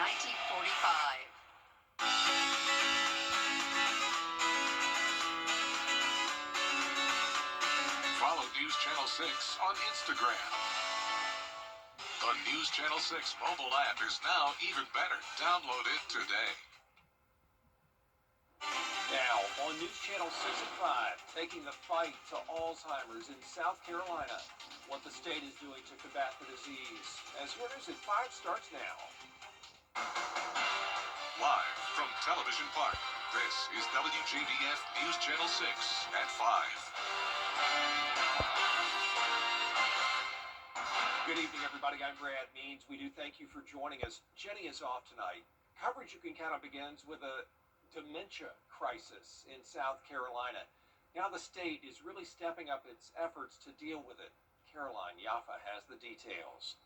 1945. Follow News Channel 6 on Instagram. The News Channel 6 mobile app is now even better. Download it today. Now, on News Channel 6 at 5, taking the fight to Alzheimer's in South Carolina. What the state is doing to combat the disease. As your News at 5 starts now. Live from Television Park, this is WJBF News Channel 6 at 5. Good evening, everybody. I'm Brad Means. We do thank you for joining us. Jenny is off tonight. Coverage you can count on begins with a dementia crisis in South Carolina. Now the state is really stepping up its efforts to deal with it. Caroline Yaffa has the details.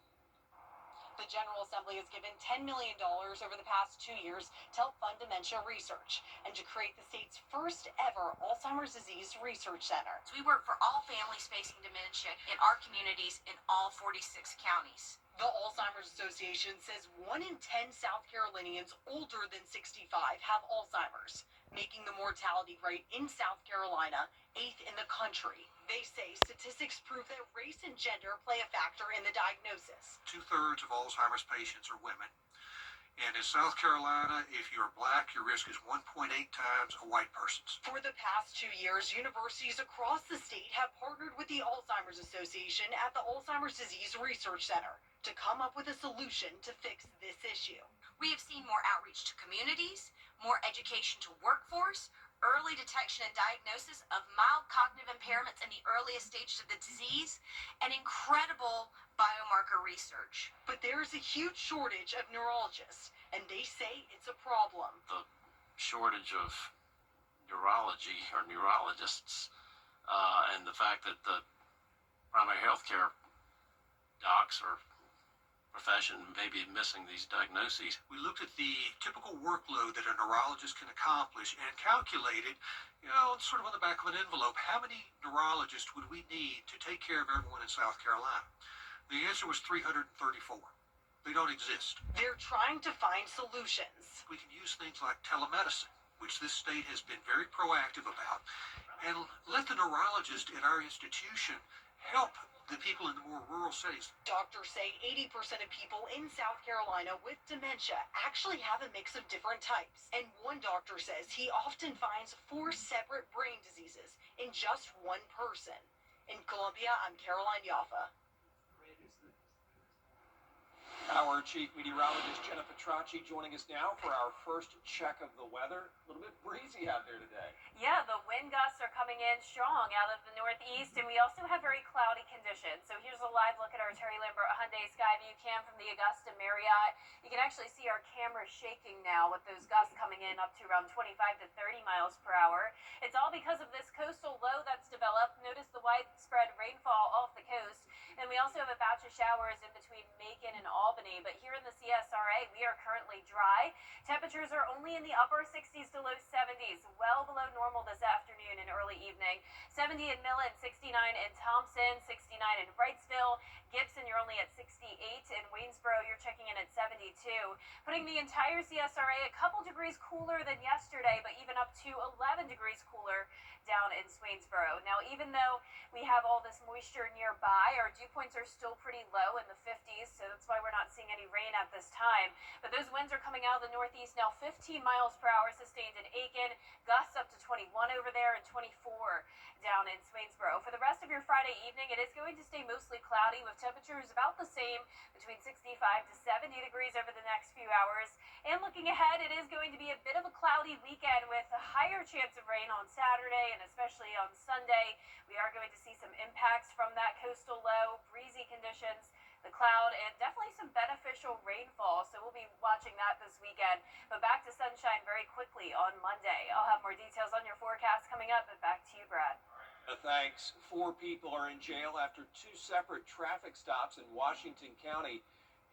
The General Assembly has given $10 million over the past 2 years to help fund dementia research and to create the state's first ever Alzheimer's disease research center. We work for all families facing dementia in our communities in all 46 counties. The Alzheimer's Association says 1 in 10 South Carolinians older than 65 have Alzheimer's, making the mortality rate in South Carolina 8th in the country. They say statistics prove that race and gender play a factor in the diagnosis. 2/3 of Alzheimer's patients are women. And in South Carolina, if you're black, your risk is 1.8 times a white person's. For the past 2 years, universities across the state have partnered with the Alzheimer's Association at the Alzheimer's Disease Research Center to come up with a solution to fix this issue. We have seen more outreach to communities, more education to workforce, early detection and diagnosis of mild cognitive impairments in the earliest stages of the disease, and incredible biomarker research. But there is a huge shortage of neurologists, and they say it's a problem. The shortage of neurology or neurologists, and the fact that the primary health care docs or profession may be missing these diagnoses. We looked at the typical workload that a neurologist can accomplish and calculated, sort of on the back of an envelope, how many neurologists would we need to take care of everyone in South Carolina? The answer was 334. They don't exist. They're trying to find solutions. We can use things like telemedicine, which this state has been very proactive about, and let the neurologist in our institution help the people in the more rural cities. Doctors say 80% of people in South Carolina with dementia actually have a mix of different types. And one doctor says he often finds 4 separate brain diseases in just one person. In Columbia, I'm Caroline Yaffa. Our chief meteorologist, Jenna Petracci, joining us now for our first check of the weather. A little bit breezy out there today. Yeah, the wind gusts are coming in strong out of the northeast, and we also have very cloudy conditions. So here's a live look at our Terry Lambert Hyundai Sky View cam from the Augusta Marriott. You can actually see our camera shaking now with those gusts coming in up to around 25 to 30 miles per hour. It's all because of this coastal low that's developed. Notice the widespread rainfall off the coast. And we also have a batch of showers in between Macon and Albany. But here in the CSRA, we are currently dry. Temperatures are only in the upper 60s to low 70s, well below normal this afternoon and early evening. 70 in Millen, 69 in Thompson, 69 in Wrightsville. Gibson, you're only at 68. In Waynesboro, you're checking in at 72. Putting the entire CSRA a couple degrees cooler than yesterday, but even up to 11 degrees cooler down in Swainsboro. Now, even though we have all this moisture nearby, our dew points are still pretty low in the 50s, so that's why we're not seeing any rain at this time. But those winds are coming out of the northeast now, 15 miles per hour sustained in Aiken, gusts up to 21 over there and 24 down in Swainsboro. For the rest of your Friday evening, it is going to stay mostly cloudy with temperatures about the same, between 65 to 70 degrees over the next few hours. And looking ahead, it is going to be a bit of a cloudy weekend with a higher chance of rain on Saturday and especially on Sunday. We are going to see some impacts from that coastal low, breezy conditions, the cloud, and definitely some beneficial rainfall. So we'll be watching that this weekend. But back to sunshine very quickly on Monday. I'll have more details on your forecast coming up, but back to you, Brad. Thanks. 4 people are in jail after 2 separate traffic stops in Washington County.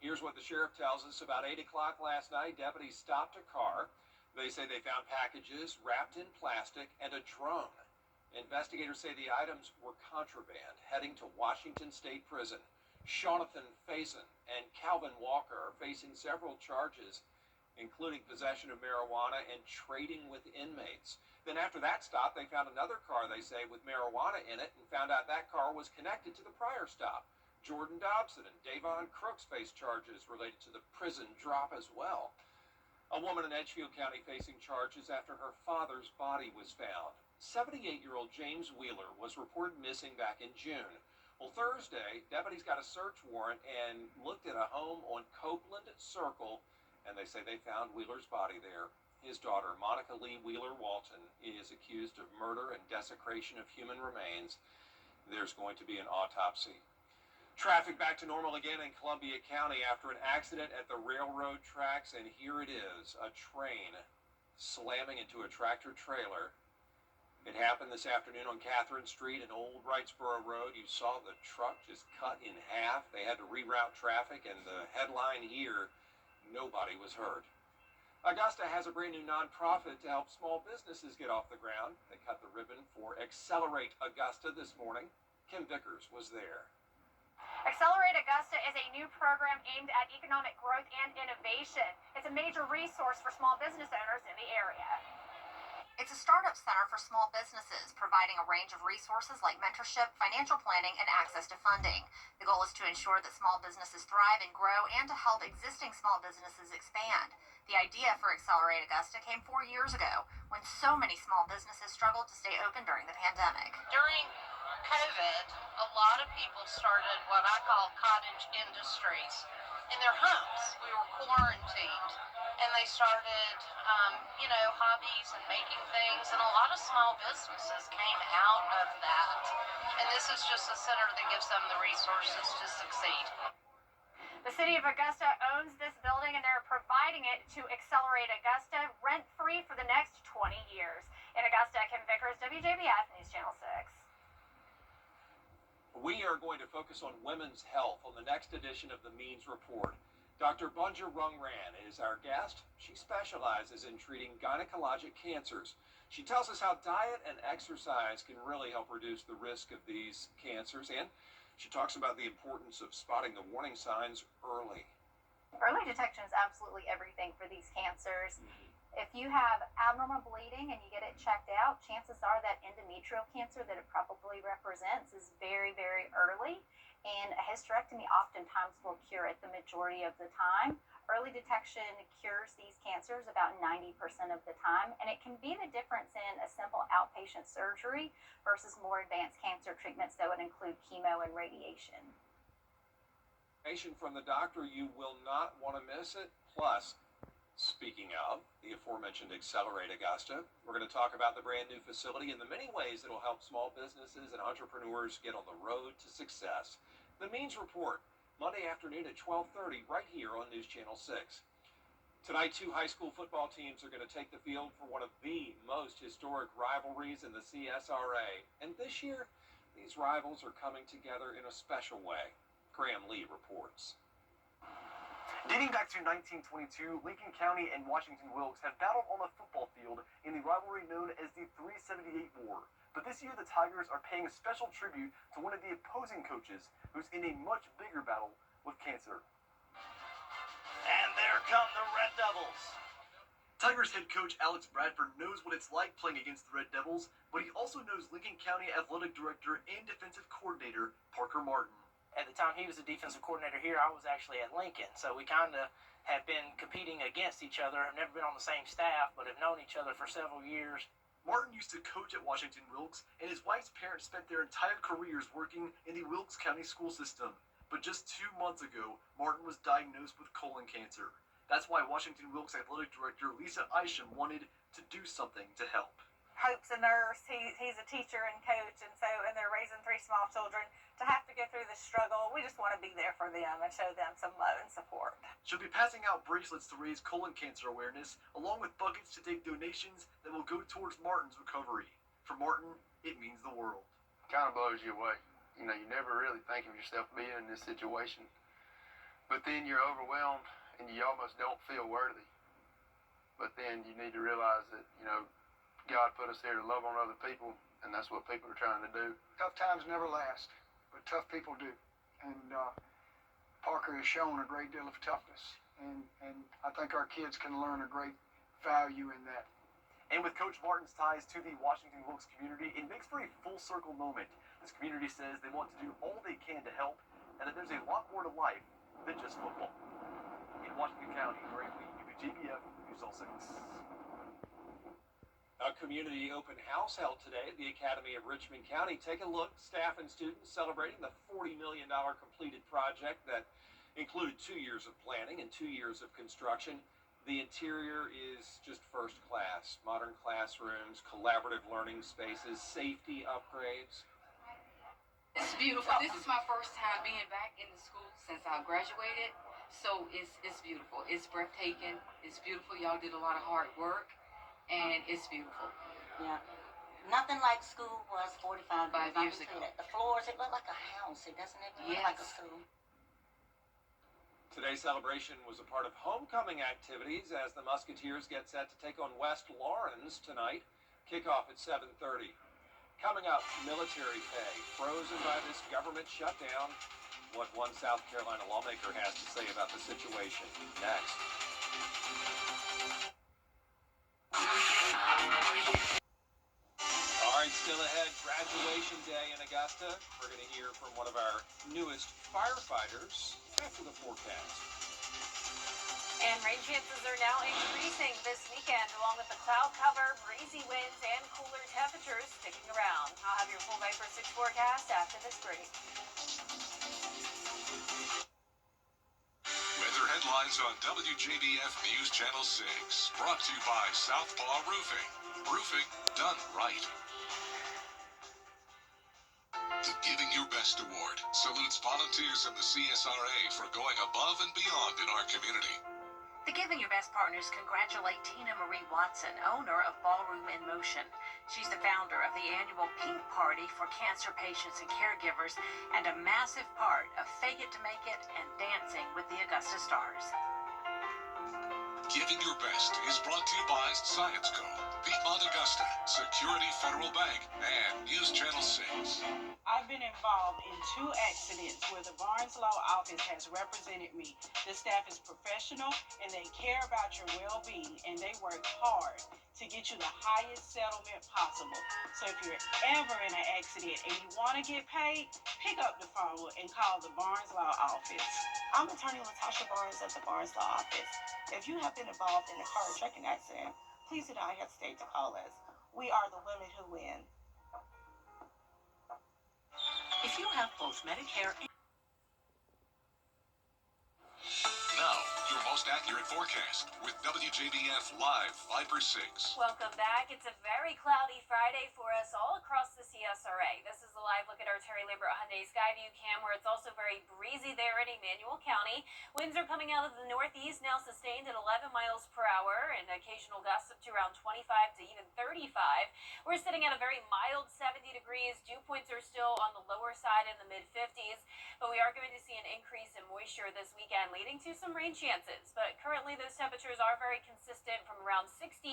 Here's what the sheriff tells us. About 8 o'clock last night, deputies stopped a car. They say they found packages wrapped in plastic and a drone. Investigators say the items were contraband heading to Washington State Prison. Jonathan Faison and Calvin Walker are facing several charges, including possession of marijuana and trading with inmates. Then after that stop, they found another car, they say, with marijuana in it, and found out that car was connected to the prior stop. Jordan Dobson and Davon Crooks face charges related to the prison drop as well. A woman in Edgefield County facing charges after her father's body was found. 78-year-old James Wheeler was reported missing back in June. Well, Thursday, deputies got a search warrant and looked at a home on Copeland Circle, and they say they found Wheeler's body there. His daughter, Monica Lee Wheeler Walton, is accused of murder and desecration of human remains. There's going to be an autopsy. Traffic back to normal again in Columbia County after an accident at the railroad tracks, and here it is, a train slamming into a tractor trailer. It happened this afternoon on Catherine Street and Old Wrightsboro Road. You saw the truck just cut in half. They had to reroute traffic, and the headline here, nobody was hurt. Augusta has a brand new nonprofit to help small businesses get off the ground. They cut the ribbon for Accelerate Augusta this morning. Kim Vickers was there. Accelerate Augusta is a new program aimed at economic growth and innovation. It's a major resource for small business owners in the area. It's a startup center for small businesses, providing a range of resources like mentorship, financial planning, and access to funding. The goal is to ensure that small businesses thrive and grow and to help existing small businesses expand. The idea for Accelerate Augusta came 4 years ago when so many small businesses struggled to stay open during the pandemic. During COVID, a lot of people started what I call cottage industries in their homes. We were quarantined, and they started, hobbies and making things, and a lot of small businesses came out of that. And this is just a center that gives them the resources to succeed. The city of Augusta owns this building, and they're providing it to Accelerate Augusta rent-free for the next 20 years. In Augusta, Kim Vickers, WJBF News Channel 6. We are going to focus on women's health on the next edition of the Means Report. Dr. Bunja Rungran is our guest. She specializes in treating gynecologic cancers. She tells us how diet and exercise can really help reduce the risk of these cancers, and she talks about the importance of spotting the warning signs early. Early detection is absolutely everything for these cancers. If you have abnormal bleeding and you get it checked out, chances are that endometrial cancer that it probably represents is very, very early. And a hysterectomy oftentimes will cure it the majority of the time. Early detection cures these cancers about 90% of the time, and it can be the difference in a simple outpatient surgery versus more advanced cancer treatments that would include chemo and radiation. From the doctor, you will not want to miss it. Plus, speaking of the aforementioned Accelerate Augusta, we're going to talk about the brand new facility and the many ways it will help small businesses and entrepreneurs get on the road to success. The Means Report, Monday afternoon at 12:30, right here on News Channel 6. Tonight, 2 high school football teams are going to take the field for one of the most historic rivalries in the CSRA. And this year, these rivals are coming together in a special way. Graham Lee reports. Dating back to 1922, Lincoln County and Washington Wilkes have battled on the football field in the rivalry known as the 378 War. But this year, the Tigers are paying a special tribute to one of the opposing coaches who's in a much bigger battle with cancer. And there come the Red Devils. Tigers head coach Alex Bradford knows what it's like playing against the Red Devils, but he also knows Lincoln County Athletic Director and Defensive Coordinator Parker Martin. At the time he was the defensive coordinator here, I was actually at Lincoln. So we kind of have been competing against each other. Have never been on the same staff, but have known each other for several years. Martin used to coach at Washington Wilkes, and his wife's parents spent their entire careers working in the Wilkes County school system. But just 2 months ago, Martin was diagnosed with colon cancer. That's why Washington Wilkes Athletic Director Lisa Isham wanted to do something to help. Hope's a nurse, he's a teacher and coach, and they're raising 3 small children. To have to go through this struggle, we just want to be there for them and show them some love and support. She'll be passing out bracelets to raise colon cancer awareness, along with buckets to take donations that will go towards Martin's recovery. For Martin, it means the world. Kind of blows you away. You never really think of yourself being in this situation. But then you're overwhelmed and you almost don't feel worthy. But then you need to realize that, God put us here to love on other people, and that's what people are trying to do. Tough times never last, but tough people do. And Parker has shown a great deal of toughness, and I think our kids can learn a great value in that. And with Coach Martin's ties to the Washington Wilkes community, it makes for a full circle moment. This community says they want to do all they can to help, and that there's a lot more to life than just football. In Washington County, Greg Lee, WJBF News All 6. A community open house held today at the Academy of Richmond County. Take a look. Staff and students celebrating the $40 million completed project that included 2 years of planning and 2 years of construction. The interior is just first class. Modern classrooms, collaborative learning spaces, safety upgrades. It's beautiful. This is my first time being back in the school since I graduated. So it's beautiful. It's breathtaking. It's beautiful. Y'all did a lot of hard work, and it's beautiful. Yeah. Nothing like school was 45 years ago. The floors, it looked like a house. It doesn't even look like a school. Today's celebration was a part of homecoming activities as the Musketeers get set to take on West Lawrence tonight. Kickoff at 7:30. Coming up, military pay frozen by this government shutdown. What one South Carolina lawmaker has to say about the situation next. All right, still ahead, graduation day in Augusta. We're going to hear from one of our newest firefighters after the forecast. And rain chances are now increasing this weekend, along with the cloud cover, breezy winds, and cooler temperatures sticking around. I'll have your full Viper 6 forecast after this break. Weather headlines on WJBF News Channel 6. Brought to you by Southpaw Roofing. Roofing done right. The Giving Your Best Award salutes volunteers of the CSRA for going above and beyond in our community. The Giving Your Best partners congratulate Tina Marie Watson, owner of Ballroom in Motion. She's the founder of the annual Pink Party for cancer patients and caregivers, and a massive part of Fake It to Make It and Dancing with the Augusta Stars. Giving Your Best is brought to you by Science Co., Piedmont Augusta, Security Federal Bank, and News Channel 6. I've been involved in 2 accidents where the Barnes Law Office has represented me. The staff is professional and they care about your well-being, and they work hard to get you the highest settlement possible. So if you're ever in an accident and you want to get paid, pick up the phone and call the Barnes Law Office. I'm attorney Latasha Barnes of the Barnes Law Office. If you have been involved in a car or trucking accident, please do not hesitate to call us. We are the women who win. If you have both Medicare and... Now, your most accurate forecast with WJBF Live Viper 6. Welcome back. It's a very cloudy Friday for us all across the CSRA. This is a live look at our Terry Lambert Hyundai Skyview cam, where it's also very breezy there in Emmanuel County. Winds are coming out of the northeast, now sustained at 11 miles per hour, and occasional gusts up to around 25 to even 35. We're sitting at a very mild 70 degrees. Dew points are still on the lower side in the mid-50s, but we are going to see an increase in moisture this weekend, leading to some rain chances. But currently those temperatures are very consistent from around 68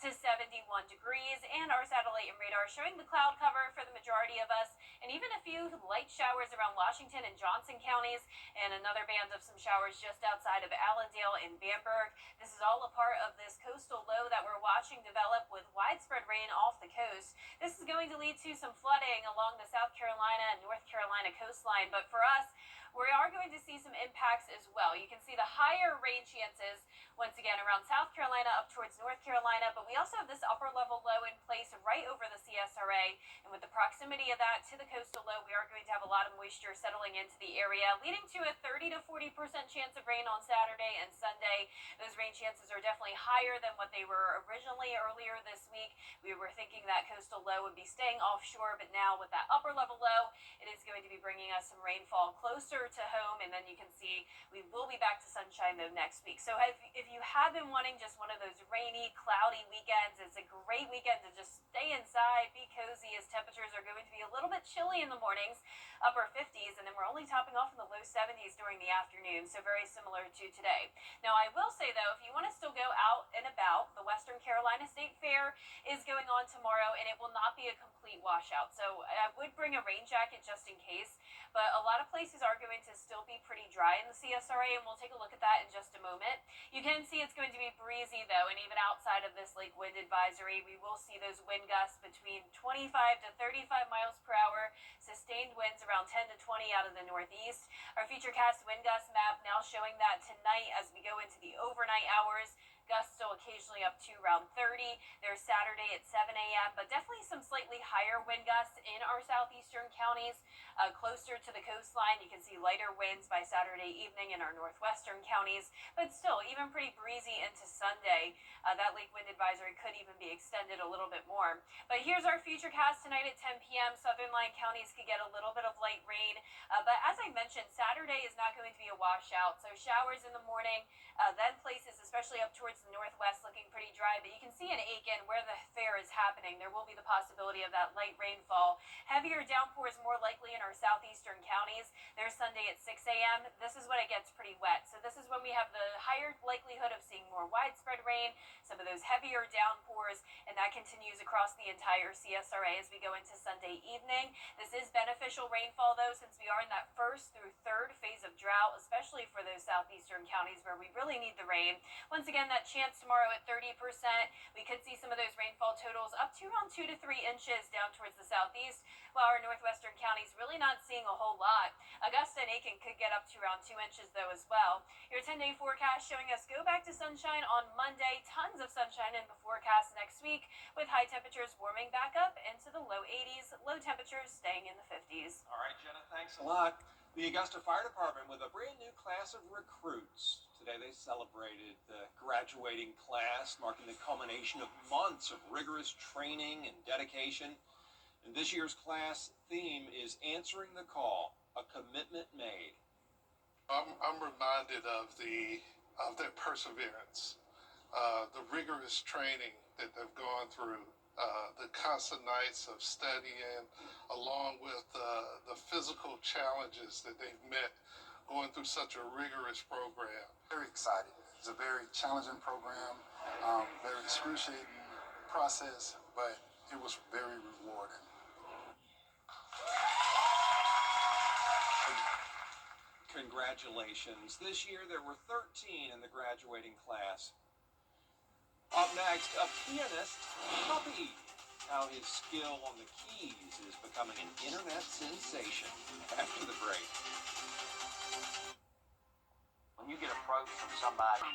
to 71 degrees, and our satellite and radar showing the cloud cover for the majority of us, and even a few light showers around Washington and Johnson counties, and another band of some showers just outside of Allendale and Bamberg. This is all a part of this coastal low that we're watching develop with widespread rain off the coast. This is going to lead to some flooding along the South Carolina and North Carolina coastline, but for us, we are going to see some impacts as well. You can see the higher rain chances once again around South Carolina up towards North Carolina, but we also have this upper level low in place right over the CSRA, and with the proximity of that to the coastal low, we are going to have a lot of moisture settling into the area, leading to a 30 to 40% chance of rain on Saturday and Sunday. Those rain chances are definitely higher than what they were originally earlier this week. We were thinking that coastal low would be staying offshore, but now with that upper level low, it is going to be bringing us some rainfall closer to home, and then you can see we will be back to sunshine though next week. So if you have been wanting just one of those rainy, cloudy weekends, it's a great weekend to just stay inside, be cozy, as temperatures are going to be a little bit chilly in the mornings, upper 50s, and then we're only topping off in the low 70s during the afternoon, so very similar to today. Now I will say though, if you want to still go out and about, the Western Carolina State Fair is going on on tomorrow, and it will not be a complete washout. So I would bring a rain jacket just in case, but a lot of places are going to still be pretty dry in the CSRA, and we'll take a look at that in just a moment. You can see it's going to be breezy, though, and even outside of this lake wind advisory, we will see those wind gusts between 25 to 35 miles per hour, sustained winds around 10 to 20 out of the northeast. Our futurecast wind gust map now showing that tonight as we go into the overnight hours. Gusts still occasionally up to around 30. There's Saturday at 7 a.m., but definitely some slightly higher wind gusts in our southeastern counties. Closer to the coastline, you can see lighter winds by Saturday evening in our northwestern counties, but still even pretty breezy into Sunday. That lake wind advisory could even be extended a little bit more. But here's our futurecast tonight at 10 p.m. Southern line counties could get a little bit of light rain, but as I mentioned, Saturday is not going to be a washout, so showers in the morning, then places, especially up towards the northwest, looking pretty dry. But you can see in Aiken, where the fair is happening, there will be the possibility of that light rainfall. Heavier downpours more likely in our southeastern counties. There's Sunday at 6 a.m. This is when it gets pretty wet. So this is when we have the higher likelihood of seeing more widespread rain, some of those heavier downpours, and that continues across the entire CSRA as we go into Sunday evening. This is beneficial rainfall, though, since we are in that first through third phase of drought, especially for those southeastern counties where we really need the rain. Once again, that chance tomorrow at 30%. We could see some of those rainfall totals up to around 2 to 3 inches down towards the southeast, while our northwestern counties really not seeing a whole lot. Augusta and Aiken could get up to around 2 inches, though, as well. Your 10-day forecast showing us go back to sunshine on Monday. Tons of sunshine in the forecast next week, with high temperatures warming back up into the low 80s, low temperatures staying in the 50s. All right, Jenna, thanks a lot. The Augusta Fire Department with a brand new class of recruits. Today they celebrated the graduating class, marking the culmination of months of rigorous training and dedication. And this year's class theme is Answering the Call, a commitment made. I'm reminded of their perseverance, the rigorous training that they've gone through, the constant nights of studying, along with the physical challenges that they've met going through such a rigorous program. Very excited. It's a very challenging program, very excruciating process, but it was very rewarding. Congratulations. This year there were 13 in the graduating class. Up next, a pianist, Puppy. How his skill on the keys is becoming an internet sensation. After the break. When you get approached from somebody.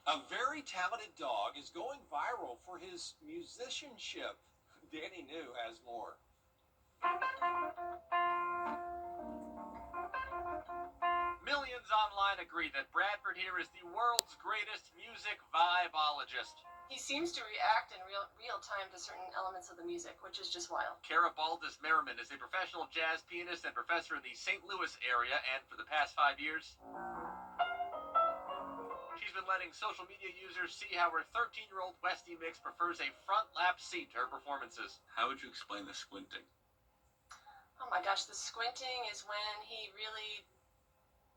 A very talented dog is going viral for his musicianship. Danny New has more. Millions online agree that Bradford here is the world's greatest music vibeologist. He seems to react in real time to certain elements of the music, which is just wild. Kara Baldus-Merriman is a professional jazz pianist and professor in the St. Louis area, and for the past 5 years, she's been letting social media users see how her 13-year-old Westie Mix prefers a front lap seat to her performances. How would you explain the squinting? Oh my gosh, the squinting is when he really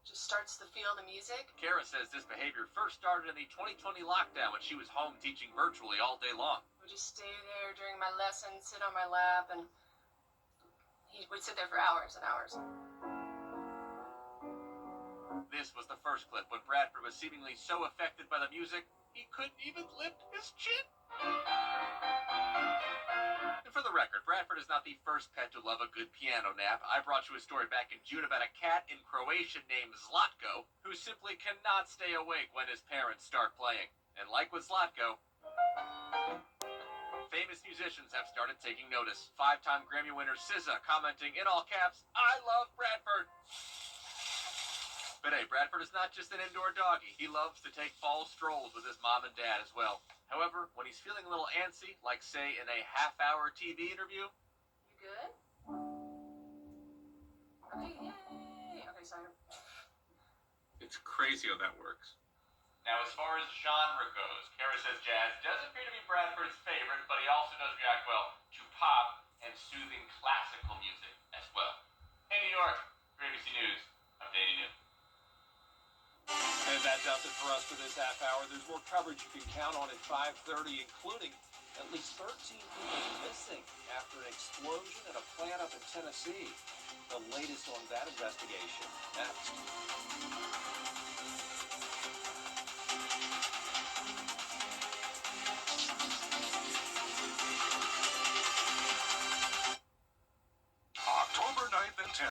just starts to feel the music. Kara says this behavior first started in the 2020 lockdown when she was home teaching virtually all day long. I would just stay there during my lessons, sit on my lap, and he would sit there for hours and hours. This was the first clip when Bradford was seemingly so affected by the music, he couldn't even lift his chin. And for the record, Bradford is not the first pet to love a good piano nap. I brought you a story back in June about a cat in Croatia named Zlatko, who simply cannot stay awake when his parents start playing. And like with Zlatko, famous musicians have started taking notice. 5-time Grammy winner SZA commenting in all caps, "I love Bradford." But hey, Bradford is not just an indoor doggy. He loves to take fall strolls with his mom and dad as well. However, when he's feeling a little antsy, like say in a half-hour TV interview. You good? Okay, yay. Okay, sorry. It's crazy how that works. Now, as far as genre goes, Kara says jazz does appear to be Bradford's favorite, but he also does react well to pop and soothing classical music as well. Hey, New York, for ABC News, I'm Danny New. And That does it for us for this half hour. There's more coverage you can count on at 5:30, including at least 13 people missing after an explosion at a plant up in Tennessee. The latest on that investigation next. October 9th and 10th.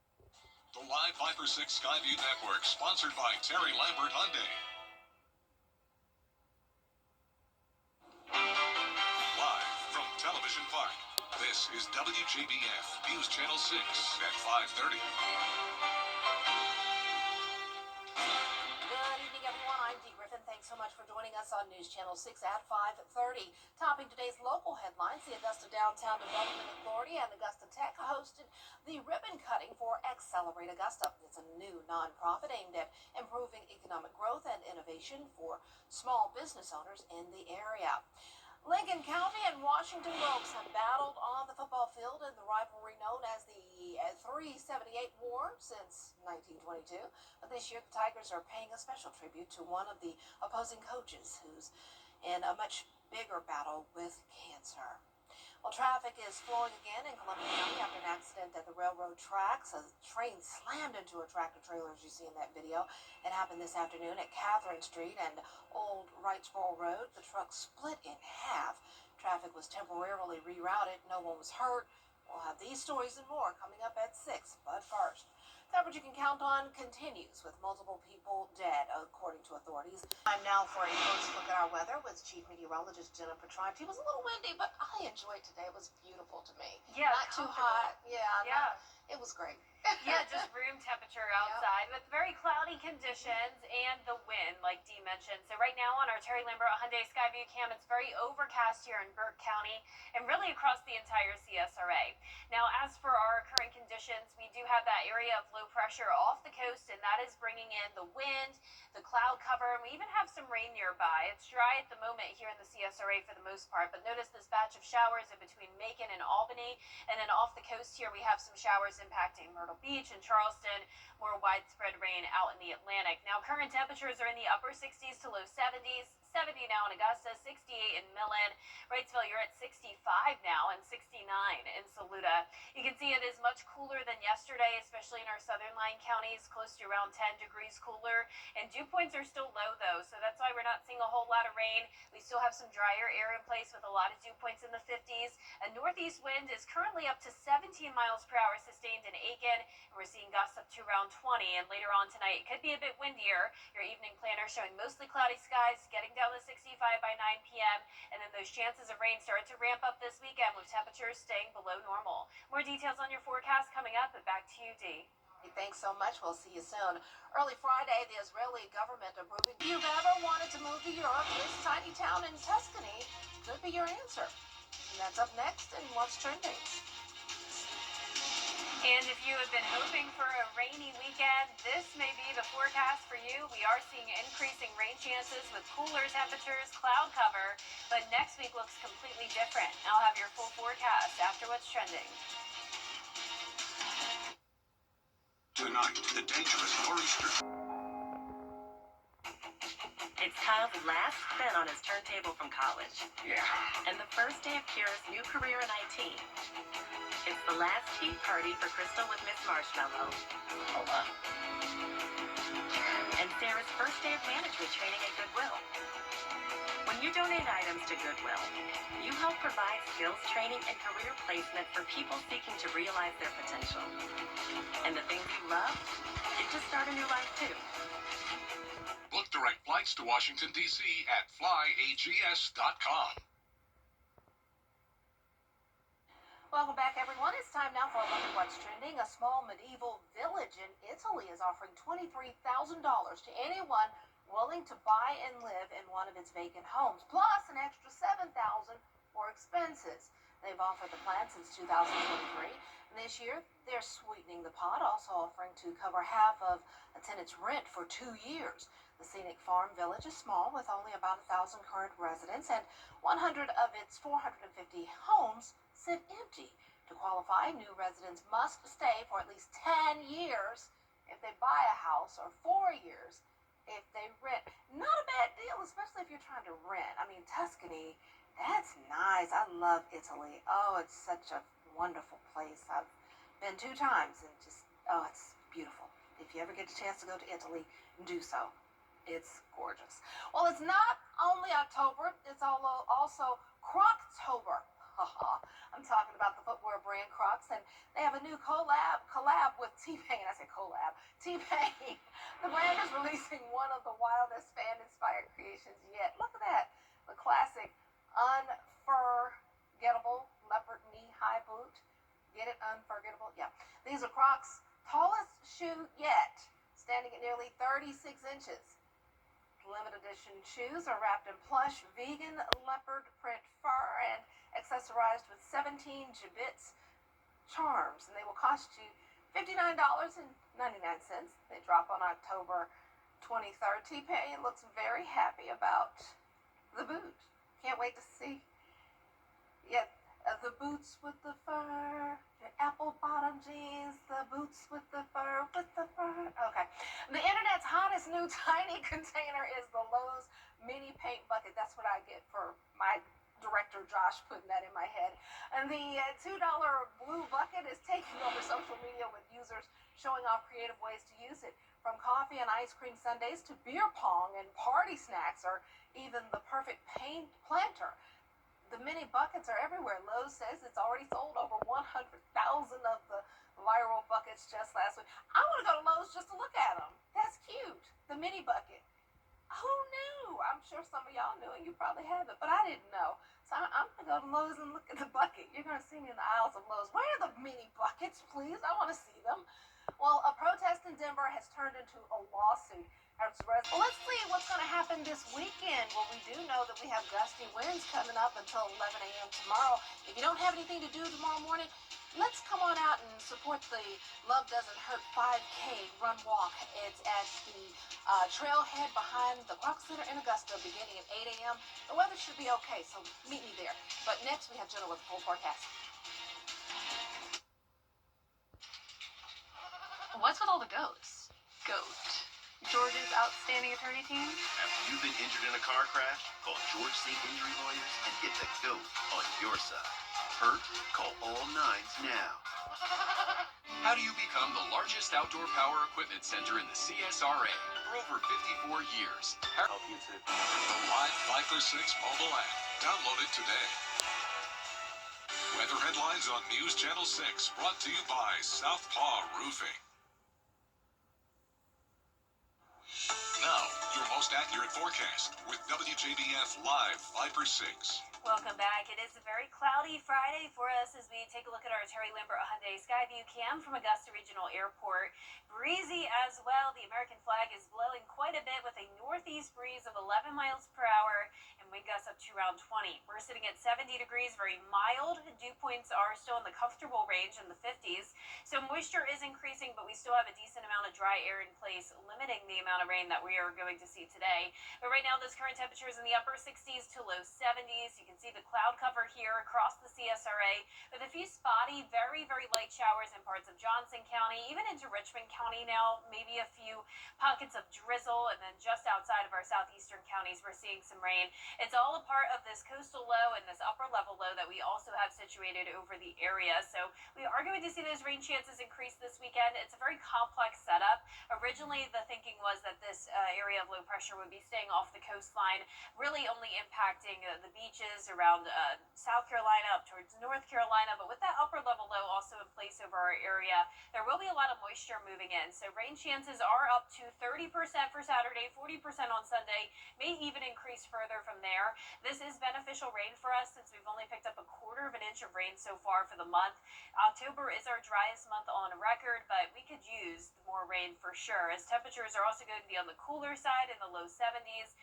The Live 5 for 6 Skyview Network, sponsored by Terry Lambert Hyundai. Live from Television Park, this is WJBF News Channel 6 at 5:30. Good evening, everyone. I'm Dee Griffin. Thanks so much for joining us on News Channel 6 at 5:30. Topping today's local headlines, the Augusta Downtown Development Authority and Augusta Tech hosted the ribbon cutting for Accelerate Augusta. It's a new nonprofit aimed at improving economic growth and innovation for small business owners in the area. Lincoln County and Washington Wilkes have battled on the football field in the rivalry known as the 378 War since 1922. But this year, the Tigers are paying a special tribute to one of the opposing coaches who's in a much bigger battle with cancer. Well, traffic is flowing again in Columbia County after an accident at the railroad tracks. A train slammed into a tractor trailer, as you see in that video. It happened this afternoon at Catherine Street and Old Wrightsboro Road. The truck split in half. Traffic was temporarily rerouted. No one was hurt. We'll have these stories and more coming up at 6. But first, coverage you can count on continues with multiple people dead, according to authorities. Time now for a first look at our weather with Chief Meteorologist Jennifer Trent. It was a little windy, but I enjoyed today. It was beautiful to me. Yeah, Not too hot. Yeah. It was great. Yeah, just room temperature outside with very cloudy conditions and the wind, like Dee mentioned. So right now on our Terry Lambert Hyundai Skyview cam, it's very overcast here in Burke County and really across the entire CSRA. Now, as for our current conditions, we do have that area of low pressure off the coast, and that is bringing in the wind, the cloud cover, and we even have some rain nearby. It's dry at the moment here in the CSRA for the most part, but notice this batch of showers in between Macon and Albany, and then off the coast here we have some showers impacting Myrtle Beach and Charleston, more widespread rain out in the Atlantic. Now, current temperatures are in the upper 60s to low 70s. 70 now in Augusta, 68 in Millen. Wrightsville, you're at 65 now and 69 in Saluda. You can see it is much cooler than yesterday, especially in our southern line counties, close to around 10 degrees cooler. And dew points are still low, though, so that's why we're not seeing a whole lot of rain. We still have some drier air in place with a lot of dew points in the 50s. A northeast wind is currently up to 17 miles per hour sustained in Aiken, and we're seeing gusts up to around 20. And later on tonight, it could be a bit windier. Your evening planner showing mostly cloudy skies, getting down to 65 by 9 p.m. And then those chances of rain start to ramp up this weekend with temperatures staying below normal. More details on your forecast coming up, but back to you, Dee. Thanks so much. We'll see you soon. Early Friday, the Israeli government approving. If you've ever wanted to move to Europe, this tiny town in Tuscany could be your answer. And that's up next in What's Trending. And if you have been hoping for a rainy weekend, this may be the forecast for you. We are seeing increasing rain chances with cooler temperatures, cloud cover, but next week looks completely different. I'll have your full forecast after What's Trending. Tonight, the dangerous nor'easter. It's Kyle's last spin on his turntable from college. Yeah. And the first day of Kira's new career in IT. It's the last tea party for Crystal with Miss Marshmallow. Hold on. And Sarah's first day of management training at Goodwill. When you donate items to Goodwill, you help provide skills training and career placement for people seeking to realize their potential. And the things you love, get to start a new life too. Book direct flights to Washington, D.C. at flyags.com. Welcome back, everyone. It's time now for a look at What's Trending. A small medieval village in Italy is offering $23,000 to anyone willing to buy and live in one of its vacant homes, plus an extra $7,000 for expenses. They've offered the plan since 2023. And this year, they're sweetening the pot, also offering to cover half of a tenant's rent for 2 years. The scenic farm village is small, with only about 1,000 current residents, and 100 of its 450 homes sit empty. To qualify, new residents must stay for at least 10 years if they buy a house or 4 years if they rent. you're trying to rent. I mean, Tuscany, that's nice. I love Italy. Oh, it's such a wonderful place. I've been 2 times and just, oh, it's beautiful. If you ever get a chance to go to Italy, do so. It's gorgeous. Well, it's not only October, it's also Croctober. I'm talking about the footwear brand Crocs, and they have a new collab with T-Pain. I said collab. T-Pain. The brand is releasing one of the wildest fan-inspired creations yet. Look at that. The classic unforgettable leopard knee-high boot. Get it? Unforgettable? Yeah. These are Crocs' tallest shoe yet, standing at nearly 36 inches. Limited edition shoes are wrapped in plush vegan leopard print fur and accessorized with 17 Jibbitz charms, and they will cost you $59.99. They drop on October 23rd. T-Pain looks very happy about the boot. Can't wait to see. Yet the boots with the fur, your apple bottom jeans, the boots with the fur, Okay. The internet's hottest new tiny container is the Lowe's mini paint bucket. That's what I get for my director Josh putting that in my head. And the $2 blue bucket is taking over social media with users showing off creative ways to use it. From coffee and ice cream sundaes to beer pong and party snacks, or even the perfect paint planter. The mini buckets are everywhere. Lowe's says it's already sold over 100,000 of the viral buckets just last week. I want to go to Lowe's just to look at them. That's cute. The mini bucket. Who knew? I'm sure some of y'all knew and you probably have it, but I didn't know. So I'm going to go to Lowe's and look at the bucket. You're going to see me in the aisles of Lowe's. Where are the mini buckets, please? I want to see them. Well, a protest in Denver has turned into a lawsuit. Well, let's see what's going to happen this weekend. Well, we do know that we have gusty winds coming up until 11 a.m. tomorrow. If you don't have anything to do tomorrow morning, let's come on out and support the Love Doesn't Hurt 5K run walk. It's at the trailhead behind the Rock Center in Augusta beginning at 8 a.m. The weather should be okay, so meet me there. But next, we have Jenna with the full forecast. What's with all the goats? Goat. George's outstanding attorney team? After you've been injured in a car crash, call George C. Injury Lawyers and get the GOAT on your side. Hurt? Call all 9s now. How do you become the largest outdoor power equipment center in the CSRA for over 54 years? Help you to the live Viper 6 mobile app. Download it today. Weather headlines on News Channel 6, brought to you by Southpaw Roofing. Now, your most accurate forecast with WJBF Live Viper 6. Welcome back. It is a very cloudy Friday for us as we take a look at our Terry Lambert Hyundai Skyview cam from Augusta Regional Airport. Breezy as well. The American flag is blowing quite a bit with a northeast breeze of 11 miles per hour and wind gusts up to around 20. We're sitting at 70 degrees, very mild. Dew points are still in the comfortable range in the 50s. So moisture is increasing, but we still have a decent amount of dry air in place, limiting the amount of rain that we are going to see today. But right now, those current temperatures in the upper 60s to low 70s. You can see the cloud cover here across the CSRA with a few spotty, very, very light showers in parts of Johnson County, even into Richmond County now, maybe a few pockets of drizzle, and then just outside of our southeastern counties, we're seeing some rain. It's all a part of this coastal low and this upper level low that we also have situated over the area. So we are going to see those rain chances increase this weekend. It's a very complex setup. Originally, the thinking was that this area of low pressure would be staying off the coastline, really only impacting the beaches around South Carolina up towards North Carolina. But with that upper level low also in place over our area, there will be a lot of moisture moving in. So rain chances are up to 30% for Saturday, 40% on Sunday, may even increase further from there. This is beneficial rain for us since we've only picked up a quarter of an inch of rain so far for the month. October is our driest month on record, but we could use more rain for sure, as temperatures are also going to be on the cooler side in the low 70s,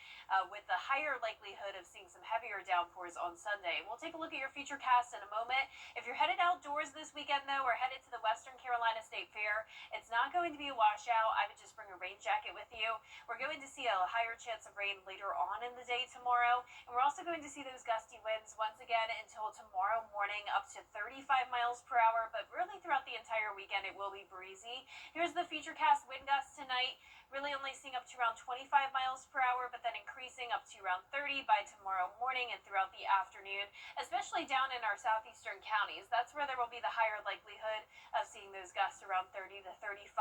with the higher likelihood of seeing some heavier downpours on Sunday. We'll take a look at your future cast in a moment. If you're headed outdoors this weekend, though, or headed to the Western Carolina State Fair, it's not going to be a washout. I would just bring a rain jacket with you. We're going to see a higher chance of rain later on in the day tomorrow, and we're also going to see those gusty winds once again until tomorrow morning, up to 35 miles per hour, but really throughout the entire weekend it will be breezy. Here's the future cast wind gusts tonight. Really only seeing up to around 25 miles per hour, but but then increasing up to around 30 by tomorrow morning and throughout the afternoon, especially down in our southeastern counties. That's where there will be the higher likelihood of seeing those gusts around 30 to 35.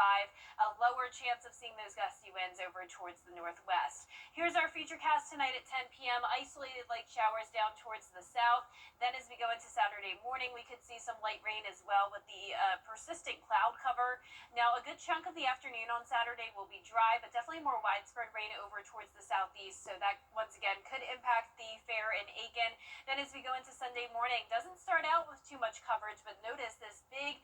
A lower chance of seeing those gusty winds over towards the northwest. Here's our futurecast tonight at 10 p.m. Isolated light showers down towards the south. Then as we go into Saturday morning, we could see some light rain as well with the persistent cloud cover. Now, a good chunk of the afternoon on Saturday will be dry, but definitely more widespread rain over towards the southeast. So that, once again, could impact the fair in Aiken. Then as we go into Sunday morning, doesn't start out with too much coverage, but notice this big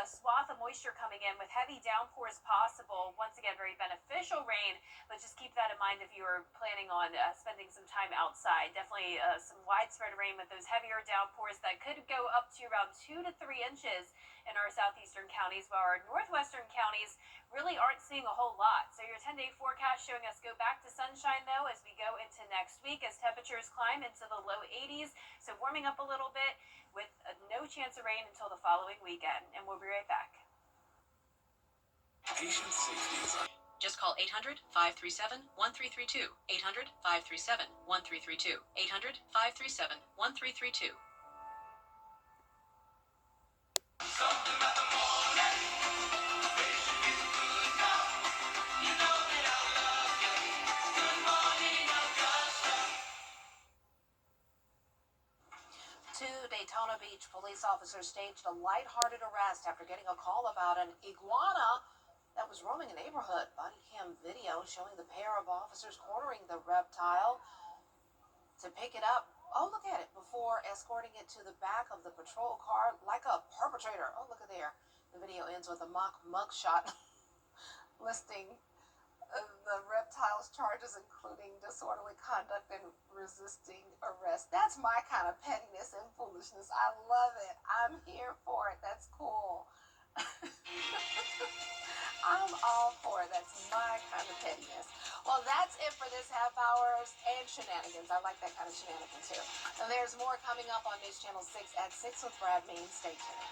swath of moisture coming in with heavy downpours possible. Once again, very beneficial rain, but just keep that in mind if you are planning on spending some time outside. Definitely some widespread rain with those heavier downpours that could go up to around 2 to 3 inches in our southeastern counties, while our northwestern counties really aren't seeing a whole lot. So your 10-day forecast showing us go back to sunshine, though, as we go into next week, as temperatures climb into the low 80s. So warming up a little bit with no chance of rain until the following weekend. And we'll be right back. Patient safety is our... Just call 800-537-1332. 800-537-1332. 800-537-1332. Two Daytona Beach police officers staged a lighthearted arrest after getting a call about an iguana that was roaming a neighborhood. Body cam video showing the pair of officers cornering the reptile to pick it up. Oh, look at it, before escorting it to the back of the patrol car like a perpetrator. Oh, look at there. The video ends with a mock mugshot listing the reptile's charges, including disorderly conduct and resisting arrest. That's my kind of pettiness and foolishness. I love it. I'm here for it. That's cool. I'm all for it. That's my kind of pettiness. Well, that's it for this half hours and shenanigans. I like that kind of shenanigans too. And there's more coming up on News Channel 6 at 6 with Brad Means. Stay tuned.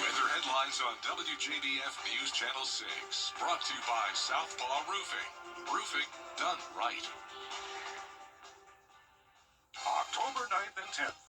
Weather headlines on WJBF News Channel 6. Brought to you by Southpaw Roofing. Roofing done right. October 9th and 10th.